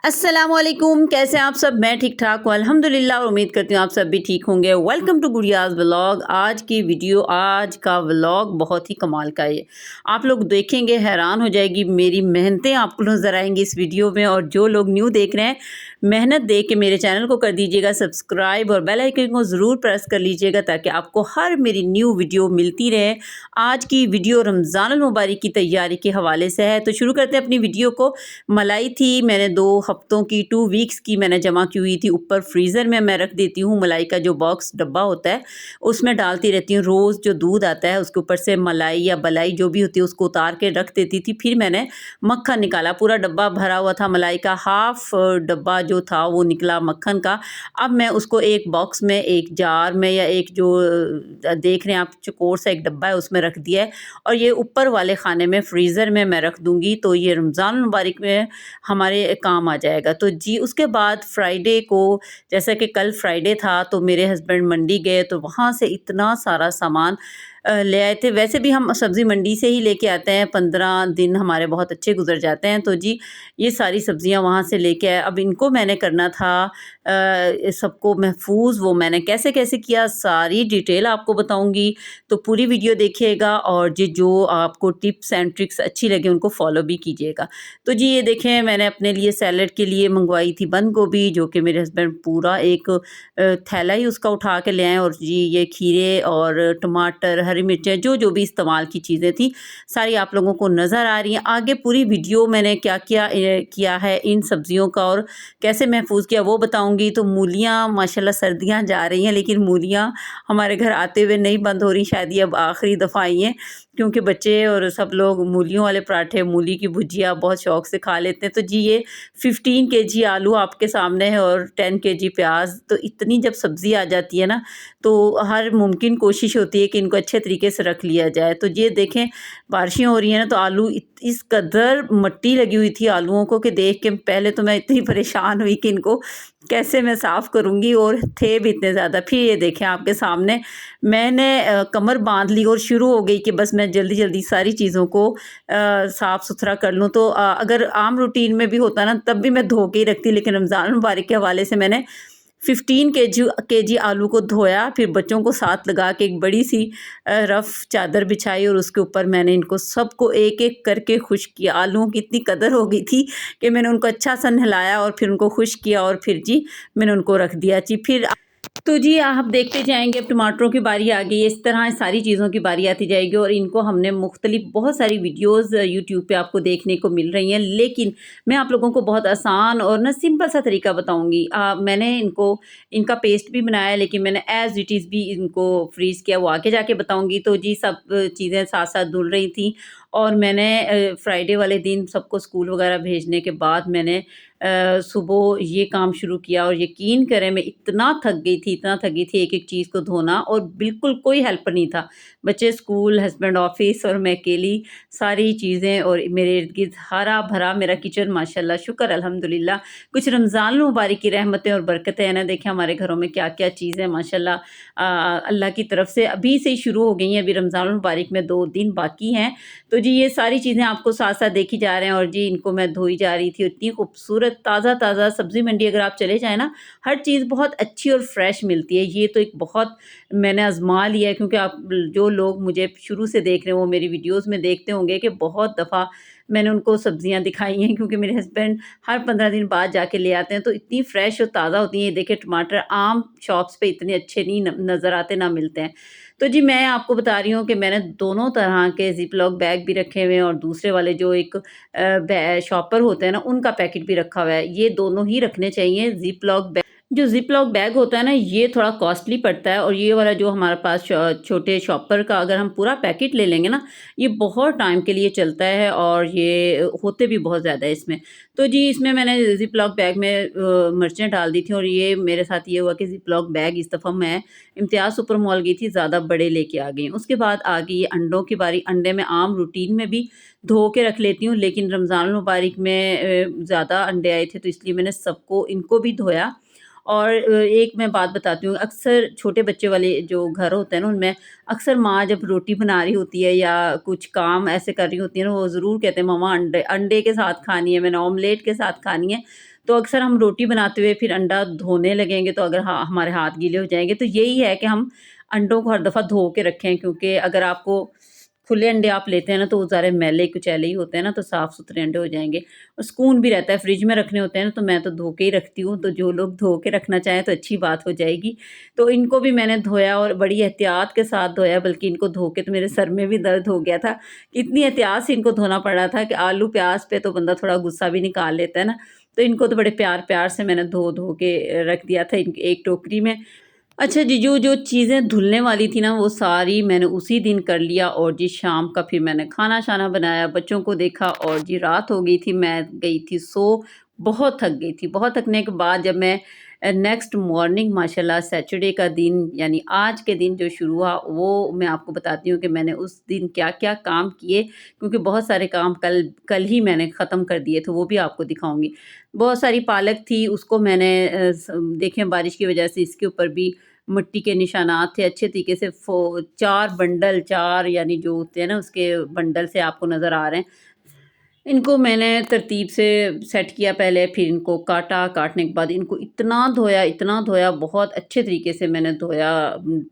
अस्सलामुअलैकुम, कैसे हैं आप सब। मैं ठीक ठाक हूँ अल्हम्दुलिल्लाह और उम्मीद करती हूँ आप सब भी ठीक होंगे। Welcome to Gudiya's vlog. आज का व्लॉग बहुत ही कमाल का है। आप लोग देखेंगे हैरान हो जाएगी, मेरी मेहनतें आपको नज़र आएंगी इस वीडियो में। और जो लोग न्यू देख रहे हैं, मेहनत देख के मेरे चैनल को कर दीजिएगा सब्सक्राइब और बेल आइकन को ज़रूर प्रेस कर लीजिएगा ताकि आपको हर मेरी न्यू वीडियो मिलती रहे। आज की वीडियो रमज़ानुल मुबारक की तैयारी के हवाले से है, तो शुरू करते हैं अपनी वीडियो को। मलाई थी मैंने 2 हफ्तों की 2 वीक्स की मैंने जमा की हुई थी। ऊपर फ्रीज़र में मैं रख देती हूँ, मलाई का जो बॉक्स डब्बा होता है उसमें डालती रहती हूँ। रोज़ जो दूध आता है उसके ऊपर से मलाई या बलाई जो भी होती है उसको उतार के रख देती थी। फिर मैंने मक्खन निकाला, पूरा डब्बा भरा हुआ था मलाई का, हाफ़ डब्बा जो था वो निकला मक्खन का। अब मैं उसको एक बॉक्स में, एक जार में या एक जो देख रहे हैं आप चौकोर सा एक डब्बा है उसमें रख दिया है। और ये ऊपर वाले खाने में फ्रीज़र में मैं रख दूँगी, तो ये रमज़ान मुबारक में हमारे काम आ जाएगा। तो जी उसके बाद फ्राइडे को, जैसा कि कल फ्राइडे था, तो मेरे हस्बैंड मंडी गए तो वहाँ से इतना सारा सामान ले आए थे। वैसे भी हम सब्ज़ी मंडी से ही लेके आते हैं, 15 दिन हमारे बहुत अच्छे गुजर जाते हैं। तो जी ये सारी सब्ज़ियाँ वहाँ से लेके आए। अब इनको मैंने करना था सबको महफूज, वो मैंने कैसे कैसे किया सारी डिटेल आपको बताऊँगी। तो पूरी वीडियो देखिएगा और जो आपको टिप्स एंड ट्रिक्स अच्छी लगे उनको फॉलो भी कीजिएगा। तो जी ये देखें, मैंने अपने लिए सैलेड के लिए मंगवाई थी बंद गोभी, जो कि मेरे हस्बैंड पूरा एक थैला ही उसका उठा के ले आए। और जी ये खीरे और टमाटर, हरी मिर्चें, जो भी इस्तेमाल की चीज़ें थी सारी आप लोगों को नज़र आ रही हैं। आगे पूरी वीडियो मैंने क्या क्या किया है इन सब्जियों का और कैसे महफूज किया वो बताऊंगी। तो मूलियाँ माशाल्लाह सर्दियाँ जा रही हैं लेकिन मूलियाँ हमारे घर आते हुए नहीं बंद हो रही, शायद ये अब आखिरी दफ़ा आई हैं, क्योंकि बच्चे और सब लोग मूलियों वाले पराठे, मूली की भुजिया बहुत शौक से खा लेते हैं। तो जी ये 15 केजी आलू आपके सामने है और 10 केजी प्याज। तो इतनी जब सब्ज़ी आ जाती है ना, तो हर मुमकिन कोशिश होती है कि इनको अच्छे तरीके से रख लिया जाए। तो ये देखें, बारिशें हो रही हैं ना, तो आलू इस कदर मट्टी लगी हुई थी आलूओं को कि देख के पहले तो मैं इतनी परेशान हुई कि इनको कैसे मैं साफ़ करूँगी, और थे भी इतने ज़्यादा। फिर ये देखें आपके सामने मैंने कमर बांध ली और शुरू हो गई कि बस मैं जल्दी जल्दी सारी चीज़ों को साफ़ सुथरा कर लूँ। तो अगर आम रूटीन में भी होता ना तब भी मैं धो के ही रखती, लेकिन रमज़ान मुबारक के हवाले से मैंने 15 केजी आलू को धोया, फिर बच्चों को साथ लगा के एक बड़ी सी रफ़ चादर बिछाई और उसके ऊपर मैंने इनको सबको एक एक करके खुश्क किया। आलूओं की इतनी कदर हो गई थी कि मैंने उनको अच्छा सा नहलाया और फिर उनको खुश्क किया और फिर जी मैंने उनको रख दिया। जी फिर तो जी आप देखते जाएंगे, अब टमाटरों की बारी आ गई है, इस तरह सारी चीज़ों की बारी आती जाएगी। और इनको हमने मुख्तलिफ बहुत सारी वीडियोस यूट्यूब पे आपको देखने को मिल रही हैं, लेकिन मैं आप लोगों को बहुत आसान और ना सिंपल सा तरीका बताऊंगी। मैंने इनका पेस्ट भी बनाया है, लेकिन मैंने एज इट इज़ भी इनको फ्रीज़ किया, वो आगे जाके बताऊंगी। तो जी सब चीज़ें साथ साथ धुल रही थी और मैंने फ्राइडे वाले दिन सबको स्कूल वगैरह भेजने के बाद मैंने सुबह ये काम शुरू किया। और यकीन करें मैं इतना थक गई थी एक एक चीज़ को धोना, और बिल्कुल कोई हेल्पर नहीं था। बच्चे स्कूल, हस्बैंड ऑफिस और मैं अकेली, सारी चीज़ें। और मेरे इर्द गिर्द हरा भरा मेरा किचन, माशाल्लाह शुक्र अल्हम्दुलिल्लाह। कुछ रमज़ान मुबारक की रहमतें और बरकतें हैं ना, देखें हमारे घरों में क्या क्या चीज़ें माशाल्लाह अल्लाह की तरफ से अभी से ही शुरू हो गई हैं। अभी रमज़ान मुबारक में 2 दिन बाकी हैं। तो जी ये सारी चीज़ें आपको साथ साथ देखी जा रहे हैं। और जी इनको मैं धोई जा रही थी, इतनी खूबसूरत ताज़ा ताज़ा सब्ज़ी मंडी अगर आप चले जाएँ ना, हर चीज़ बहुत अच्छी और फ्रेश मिलती है। ये तो एक बहुत मैंने आज़मा लिया है, क्योंकि आप जो लोग मुझे शुरू से देख रहे हैं वो मेरी वीडियोज़ में देखते होंगे कि बहुत दफ़ा मैंने उनको सब्ज़ियाँ दिखाई हैं, क्योंकि मेरे हस्बैंड हर 15 दिन बाद जाके ले आते हैं, तो इतनी फ्रेश और ताज़ा होती हैं। ये देखिए टमाटर आम शॉप्स पे इतने अच्छे नहीं नज़र आते, ना मिलते हैं। तो जी मैं आपको बता रही हूँ कि मैंने दोनों तरह के ज़िप-लॉक बैग भी रखे हुए हैं और दूसरे वाले जो एक शॉपर होते हैं ना उनका पैकेट भी रखा हुआ है। ये दोनों ही रखने चाहिए। ज़िप-लॉक बैग होता है ना, ये थोड़ा कॉस्टली पड़ता है, और ये वाला जो हमारे पास छोटे शॉपर का अगर हम पूरा पैकेट ले लेंगे ना, ये बहुत टाइम के लिए चलता है और ये होते भी बहुत ज़्यादा है इसमें। तो जी इसमें मैंने ज़िप-लॉक बैग में मिर्चें डाल दी थी, और ये मेरे साथ ये हुआ कि ज़िप-लॉक बैग इस दफ़ा मैं इम्तियाज़ सुपर मॉल गई थी, ज़्यादा बड़े लेके आ गई। उसके बाद आ गई अंडों की बारी। अंडे मैं आम रूटीन में भी धो के रख लेती हूँ, लेकिन रमज़ान मुबारक में ज़्यादा अंडे आए थे तो इसलिए मैंने सबको इनको भी धोया। और एक मैं बात बताती हूँ, अक्सर छोटे बच्चे वाले जो घर होते हैं ना, उनमें अक्सर माँ जब रोटी बना रही होती है या कुछ काम ऐसे कर रही होती है ना, वो ज़रूर कहते हैं मम्मा अंडे अंडे के साथ खानी है, मैंने ऑमलेट के साथ खानी है। तो अक्सर हम रोटी बनाते हुए फिर अंडा धोने लगेंगे तो अगर हमारे हाथ गीले हो जाएँगे, तो यही है कि हम अंडों को हर दफ़ा धो के रखें, क्योंकि अगर आपको खुले अंडे आप लेते हैं ना तो वो ज़्यादा मैले कुचैले ही होते हैं ना, तो साफ़-सुथरे अंडे हो जाएँगे और सुकून भी रहता है। फ्रिज में रखने होते हैं ना तो मैं तो धो के ही रखती हूँ, तो जो लोग धो के रखना चाहें तो अच्छी बात हो जाएगी। तो इनको भी मैंने धोया और बड़ी एहतियात के साथ धोया, बल्कि इनको धो के तो मेरे सर में भी दर्द हो गया था। इतनी एहतियात से इनको धोना पड़ रहा था कि आलू प्याज़ पे तो बंदा थोड़ा गुस्सा भी निकाल लेता है ना, तो इनको तो बड़े प्यार-प्यार से मैंने धो-धो के रख दिया था एक टोकरी में। अच्छा जी, जो चीज़ें धुलने वाली थी ना वो सारी मैंने उसी दिन कर लिया और जी शाम का फिर मैंने खाना-शाना बनाया, बच्चों को देखा और जी रात हो गई थी, मैं गई थी सो, बहुत थक गई थी। बहुत थकने के बाद जब मैं नेक्स्ट मॉर्निंग माशाल्लाह सैटरडे का दिन यानी आज के दिन जो शुरू हुआ वो मैं आपको बताती हूँ कि मैंने उस दिन क्या-क्या काम किए, क्योंकि बहुत सारे काम कल कल ही मैंने ख़त्म कर दिए थे, वो भी आपको दिखाऊँगी। बहुत सारी पालक थी, उसको मैंने देखें बारिश की वज़ह से इसके ऊपर भी मिट्टी के निशानात थे, अच्छे तरीके से 4 बंडल 4 यानी जो होते हैं ना उसके बंडल से आपको नज़र आ रहे हैं। इनको मैंने तरतीब से सेट किया पहले, फिर इनको काटा, काटने के बाद इतना धोया, बहुत अच्छे तरीके से मैंने धोया,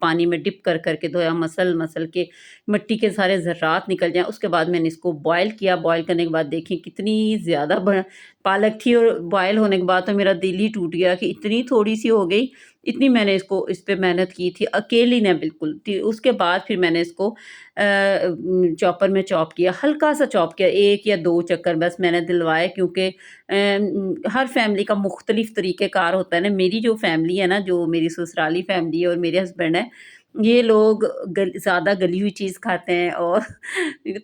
पानी में डिप कर के धोया, मसल-मसल के मिट्टी के सारे ज़र्रात निकल जाएँ। उसके बाद मैंने इसको बॉयल किया, बॉयल करने के बाद देखें कितनी ज़्यादा ब पालक थी और बॉयल होने के बाद तो मेरा दिल ही टूट गया कि इतनी थोड़ी-सी हो गई, इतनी मैंने इस पे मेहनत की थी, अकेली ने बिल्कुल। उसके बाद फिर मैंने इसको चॉपर में चॉप किया, हल्का-सा चॉप किया, 1 या 2 चक्कर बस मैंने दिलवाए, क्योंकि हर फैमिली का मुख्तलिफ तरीक़ेकार होता है ना। मेरी जो फैमिली है ना, जो मेरी ससुराली फैमिली है और मेरे हस्बैंड हैं, ये लोग ज़्यादा गली हुई चीज़ खाते हैं और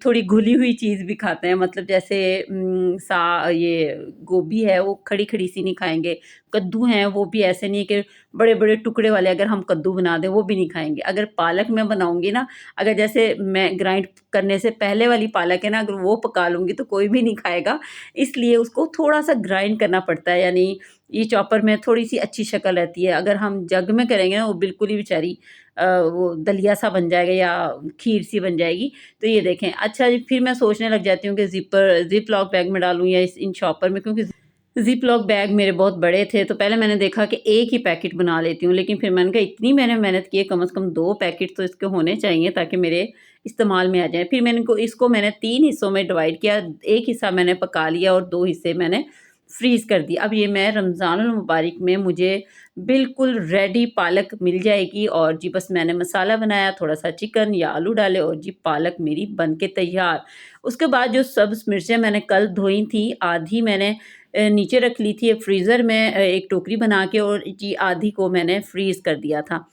थोड़ी घुली हुई चीज़ भी खाते हैं। मतलब जैसे ये गोभी है वो खड़ी-खड़ी सी नहीं खाएँगे, कद्दू हैं वो भी ऐसे नहीं कि बड़े-बड़े टुकड़े वाले अगर हम कद्दू बना दें वो भी नहीं खाएँगे। अगर पालक मैं बनाऊँगी ना, अगर जैसे मैं ग्राइंड करने से पहले वाली पालक है ना, अगर वो पका लूँगी तो कोई भी नहीं खाएगा। इसलिए उसको थोड़ा-सा ग्राइंड करना पड़ता है, यानी ये चॉपर में थोड़ी-सी अच्छी शक्ल रहती है। अगर हम जग में करेंगे ना वो बिल्कुल ही बेचारी वो दलिया सा बन जाएगा या खीर सी बन जाएगी। तो ये देखें, अच्छा जी फिर मैं सोचने लग जाती हूँ कि ज़िप लॉक बैग में डालूँ या इन शॉपर में, क्योंकि ज़िप लॉक बैग मेरे बहुत बड़े थे, तो पहले मैंने देखा कि एक ही पैकेट बना लेती हूँ, लेकिन फिर मैंने कहा इतनी मैंने मेहनत की है, कम से कम 2 पैकेट तो इसके होने चाहिए ताकि मेरे इस्तेमाल में आ जाएँ। फिर इसको मैंने 3 हिस्सों में डिवाइड किया, 1 हिस्सा मैंने पका लिया और 2 हिस्से मैंने फ्रीज़ कर दिया। अब ये मैं रमज़ानुल मुबारक में मुझे बिल्कुल रेडी पालक मिल जाएगी और जी बस मैंने मसाला बनाया, थोड़ा-सा चिकन या आलू डाले और जी पालक मेरी बन के तैयार। उसके बाद जो सब्ज़ मिर्चें मैंने कल धोई थी, आधी मैंने नीचे रख ली थी फ्रीज़र में, एक टोकरी बना के, और जी आधी को मैंने फ्रीज़ कर दिया था।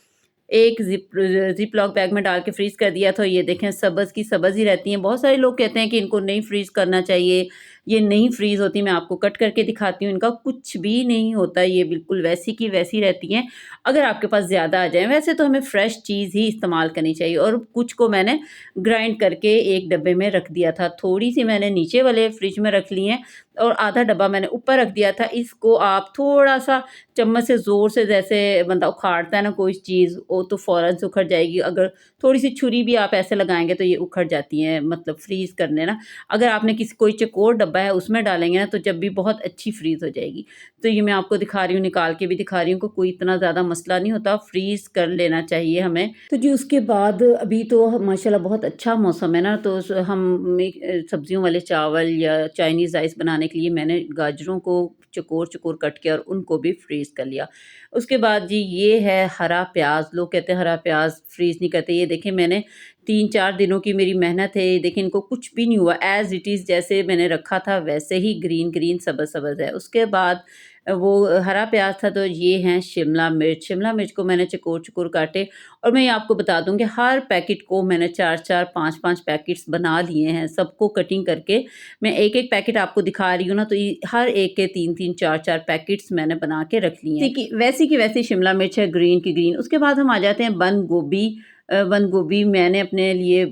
एक ज़िप लॉक बैग में डाल के फ्रीज़ कर दिया, तो ये देखें सब्ज़ की सब्ज़ ही रहती हैं। बहुत सारे लोग कहते हैं कि इनको नहीं फ्रीज़ करना चाहिए, ये नहीं फ्रीज़ होती। मैं आपको कट करके दिखाती हूँ, इनका कुछ भी नहीं होता, ये बिल्कुल वैसी की वैसी रहती हैं, अगर आपके पास ज़्यादा आ जाएँ। वैसे तो हमें फ्रेश चीज़ ही इस्तेमाल करनी चाहिए और कुछ को मैंने ग्राइंड करके एक डब्बे में रख दिया था। थोड़ी-सी मैंने नीचे वाले फ्रिज में रख ली हैं और आधा डब्बा मैंने ऊपर रख दिया था। इसको आप थोड़ा-सा चम्मच से ज़ोर से, जैसे बंदा उखाड़ता है ना कोई चीज़, वो तो फ़ौरन से उखड़ जाएगी। अगर थोड़ी-सी छुरी भी आप ऐसे लगाएँगे तो ये उखड़ जाती हैं, मतलब फ्रीज़ करने ना। अगर आपने कोई चौकोर डब्बा है उसमें डालेंगे ना तो जब भी बहुत अच्छी फ्रीज़ हो जाएगी। तो ये मैं आपको दिखा रही हूँ, निकाल के भी दिखा रही हूँ कि कोई इतना ज़्यादा मसला नहीं होता, फ्रीज़ कर लेना चाहिए हमें। तो जी उसके बाद अभी तो माशाल्लाह बहुत अच्छा मौसम है ना, तो सब्जियों वाले चावल या चाइनीज़ राइस बनाने के लिए मैंने गाजरों को चौकोर-चौकोर कट किया और उनको भी फ्रीज़ कर लिया। उसके बाद जी ये है हरा प्याज़, लोग कहते हैं हरा प्याज़ फ्रीज़ नहीं करते। ये देखें मैंने 3-4 दिनों की मेरी मेहनत है, ये देखें इनको कुछ भी नहीं हुआ, ऐज़ इट इज़ जैसे मैंने रखा था वैसे ही ग्रीन-ग्रीन सब्ज़-सब्ज़ है। उसके बाद वो हरा प्याज़ था, तो ये हैं शिमला मिर्च को मैंने चौकोर-चौकोर काटे और मैं ये आपको बता दूँ कि हर पैकेट को मैंने 4-4 5-5 पैकेट्स बना लिए हैं, सबको कटिंग करके मैं एक-एक पैकेट आपको दिखा रही हूँ ना, तो ये हर एक के 3-3 4-4 पैकेट्स मैंने बना के रख लिए हैं। वैसी की वैसी शिमला मिर्च है, ग्रीन की ग्रीन। उसके बाद हम आ जाते हैं बंद गोभी। बंद गोभी मैंने अपने लिए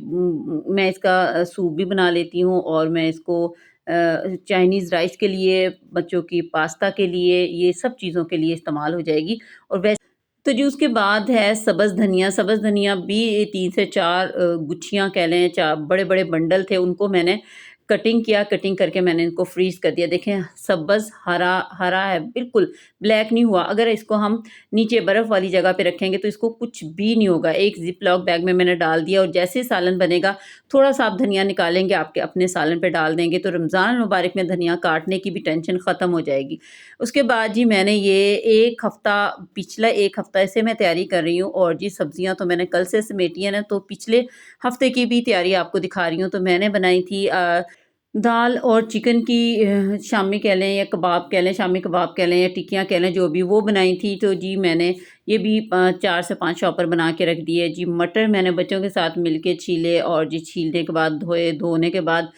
मैं इसका सूप भी बना लेती हूँ और मैं इसको चाइनीज़ राइस के लिए, बच्चों की पास्ता के लिए, ये सब चीज़ों के लिए इस्तेमाल हो जाएगी। और तो जी उसके बाद है सब्ज़ धनिया भी 3 से 4 गुच्छियाँ कह लें, 4 बड़े-बड़े बंडल थे, उनको मैंने कटिंग किया, कटिंग करके मैंने इनको फ्रीज़ कर दिया। देखें सब्ज़ हरा हरा है, बिल्कुल ब्लैक नहीं हुआ। अगर इसको हम नीचे बर्फ़ वाली जगह पे रखेंगे तो इसको कुछ भी नहीं होगा। एक ज़िप-लॉक बैग में मैंने डाल दिया और जैसे ही सालन बनेगा, थोड़ा-सा आप धनिया निकालेंगे, आपके अपने सालन पे डाल देंगे, तो रमज़ान मुबारक में धनिया काटने की भी टेंशन ख़त्म हो जाएगी। उसके बाद जी मैंने ये 1 हफ़्ता, पिछला 1 हफ़्ता से मैं तैयारी कर रही हूँ और जी सब्ज़ियाँ तो मैंने कल से समेटी है ना, तो पिछले हफ़्ते की भी तैयारी आपको दिखा रही हूँ। तो मैंने बनाई थी दाल और चिकन की शामी कह लें या कबाब कह लें, शामी कबाब कह लें या टिक्कियाँ कह लें, जो भी वो बनाई थी। तो जी मैंने ये भी 4 से 5 शॉपर बना के रख दिए। जी मटर मैंने बच्चों के साथ मिलके छीले और जी छीलने के बाद धोए, धोने के बाद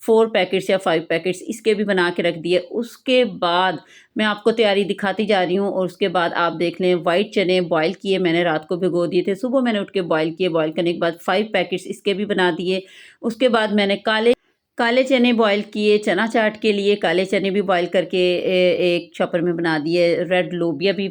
4 पैकेट्स या 5 पैकेट्स इसके भी बना के रख दिए। उसके बाद मैं आपको तैयारी दिखाती जा रही हूँ और उसके बाद आप देख लें, व्हाइट चने बॉयल किए मैंने, रात को भिगो दिए थे। सुबह मैंने उठ के बॉयल किए, बॉयल करने के बाद 5 पैकेट्स इसके भी बना दिए। उसके बाद मैंने काले काले चने बॉयल किए, चना चाट के लिए काले चने भी बॉयल करके एक चॉपर में बना दिए, रेड लोबिया भी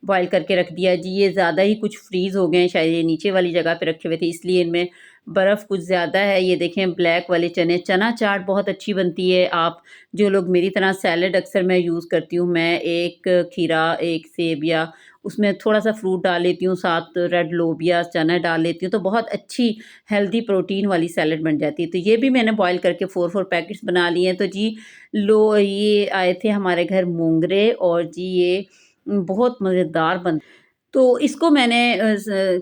बॉयल करके रख दिया। जी ये ज़्यादा ही कुछ फ्रीज़ हो गए हैं, शायद ये नीचे वाली जगह पे रखे हुए थे इसलिए इनमें बर्फ़ कुछ ज़्यादा है। ये देखें ब्लैक वाले चने, चना चाट बहुत अच्छी बनती है। आप जो लोग मेरी तरह सैलेड अक्सर मैं यूज़ करती हूँ, मैं 1 खीरा, 1 सेब या उसमें थोड़ा-सा फ्रूट डाल लेती हूँ, साथ रेड लोबिया, चना डाल लेती हूँ, तो बहुत अच्छी हेल्दी प्रोटीन वाली सैलेड बन जाती है। तो ये भी मैंने बॉयल करके 4-4 पैकेट्स बना लिए हैं। तो जी ये आए थे हमारे घर मोंगरे और जी ये बहुत मज़ेदार बन, तो इसको मैंने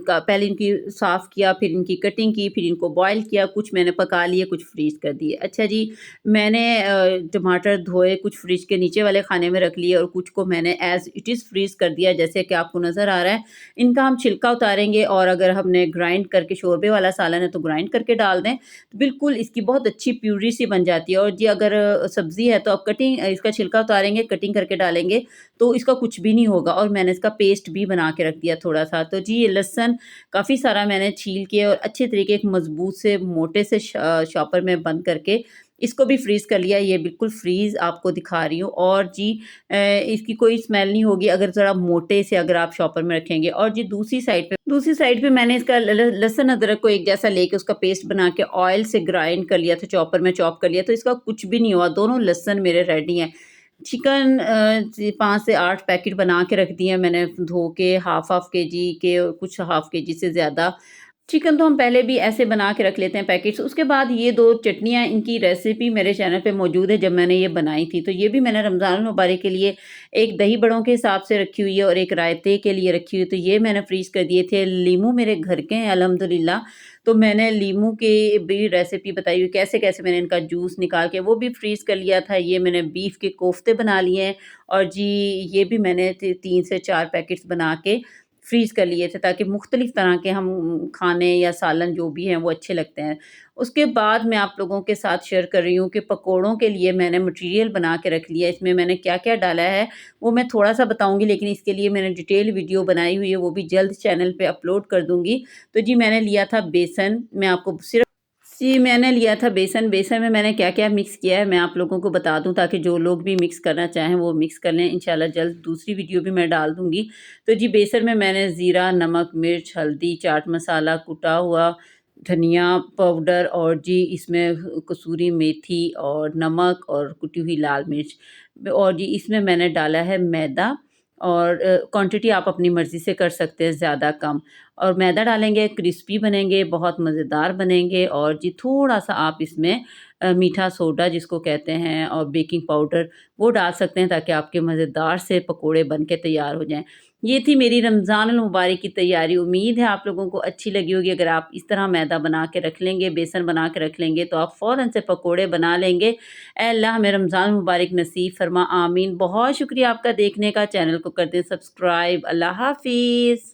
पहले इनकी साफ़ किया, फिर इनकी कटिंग की, फिर इनको बॉयल किया, कुछ मैंने पका लिए, कुछ फ्रीज़ कर दिए। अच्छा जी, मैंने टमाटर धोए, कुछ फ्रिज के नीचे वाले खाने में रख लिए और कुछ को मैंने एज़ इट इज़ फ्रीज़ कर दिया, जैसे कि आपको नज़र आ रहा है। इनका हम छिलका उतारेंगे और अगर हमने ग्राइंड करके, शोरबे वाला सालन है तो ग्राइंड करके डाल दें, तो बिल्कुल इसकी बहुत अच्छी प्यूरी सी बन जाती है। और जी अगर सब्ज़ी है तो आप इसका छिलका उतारेंगे, कटिंग करके डालेंगे तो इसका कुछ भी नहीं होगा। और मैंने इसका पेस्ट भी बना के रख दिया थोड़ा-सा। तो जी ये लहसुन काफ़ी सारा मैंने छील के और अच्छे तरीके एक मज़बूत से मोटे से शॉपर में बंद करके इसको भी फ्रीज़ कर लिया। ये बिल्कुल फ्रीज़ आपको दिखा रही हूँ और जी इसकी कोई स्मेल नहीं होगी अगर ज़रा मोटे से अगर आप शॉपर में रखेंगे। और जी दूसरी साइड पे मैंने इसका ल ल लहसुन अदरक को एक जैसा लेके उसका पेस्ट बना के ऑयल से ग्राइंड कर लिया था, चॉपर में चॉप कर लिया, तो इसका कुछ भी नहीं हुआ। दोनों लहसुन मेरे रेडी हैं। चिकन 5 से 8 पैकेट बना के रख दिए हैं मैंने धो के, हाफ़ केजी के और कुछ हाफ़ केजी से ज़्यादा। चिकन तो हम पहले भी ऐसे बना के रख लेते हैं पैकेट्स। उसके बाद ये 2 चटनियाँ, इनकी रेसिपी मेरे चैनल पे मौजूद है जब मैंने ये बनाई थी। तो ये भी मैंने रमज़ान मुबारक के लिए एक दही बड़ों के हिसाब से रखी हुई है और एक रायते के लिए रखी हुई है। तो ये मैंने फ्रीज़ कर दिए थे। लीमू मेरे घर के हैं अल्हम्दुलिल्लाह। तो मैंने लीमू की भी रेसिपी बताई हुई, कैसे-कैसे मैंने इनका जूस निकाल के वो भी फ्रीज़ कर लिया था। ये मैंने बीफ के कोफ्ते बना लिए हैं और जी ये भी मैंने 3 से 4 पैकेट्स बना के फ्रीज़ कर लिए थे ताकि मुख्तलिफ़ तरह के हम खाने या सालन जो भी हैं वो अच्छे लगते हैं। उसके बाद मैं आप लोगों के साथ शेयर कर रही हूँ कि पकोड़ों के लिए मैंने मटीरियल बना के रख लिया है। इसमें मैंने क्या-क्या डाला है वो मैं थोड़ा-सा बताऊँगी, लेकिन इसके लिए मैंने डिटेल वीडियो बनाई हुई है, वो भी जल्द चैनल पे अपलोड कर दूँगी। तो जी मैंने लिया था बेसन, मैं आपको सिर्फ़ जी, मैंने लिया था बेसन। बेसन में मैंने क्या-क्या मिक्स किया है मैं आप लोगों को बता दूँ ताकि जो लोग भी मिक्स करना चाहें वो मिक्स कर लें। इंशाल्लाह जल्द दूसरी वीडियो भी मैं डाल दूँगी। तो जी बेसन में मैंने ज़ीरा, नमक, मिर्च, हल्दी, चाट मसाला, कुटा हुआ धनिया पाउडर और जी इसमें कसूरी मेथी और नमक और कुटी हुई लाल मिर्च, और जी इसमें मैंने डाला है मैदा। और क्वांटिटी आप अपनी मर्ज़ी से कर सकते हैं, ज़्यादा कम। और मैदा डालेंगे, क्रिस्पी बनेंगे, बहुत मज़ेदार बनेंगे। और जी थोड़ा-सा आप इसमें मीठा सोडा जिसको कहते हैं और बेकिंग पाउडर वो डाल सकते हैं ताकि आपके मज़ेदार से पकोड़े बन के तैयार हो जाएँ। ये थी मेरी रमज़ान अल मुबारक की तैयारी। उम्मीद है आप लोगों को अच्छी लगी होगी। अगर आप इस तरह मैदा बना के रख लेंगे, बेसन बना के रख लेंगे तो आप फ़ौरन से पकोड़े बना लेंगे। ए अल्लाह हमें रमज़ान मुबारक नसीब फ़रमा, आमीन। बहुत शुक्रिया आपका देखने का। चैनल को कर दें सब्सक्राइब। अल्लाह हाफ़िज़।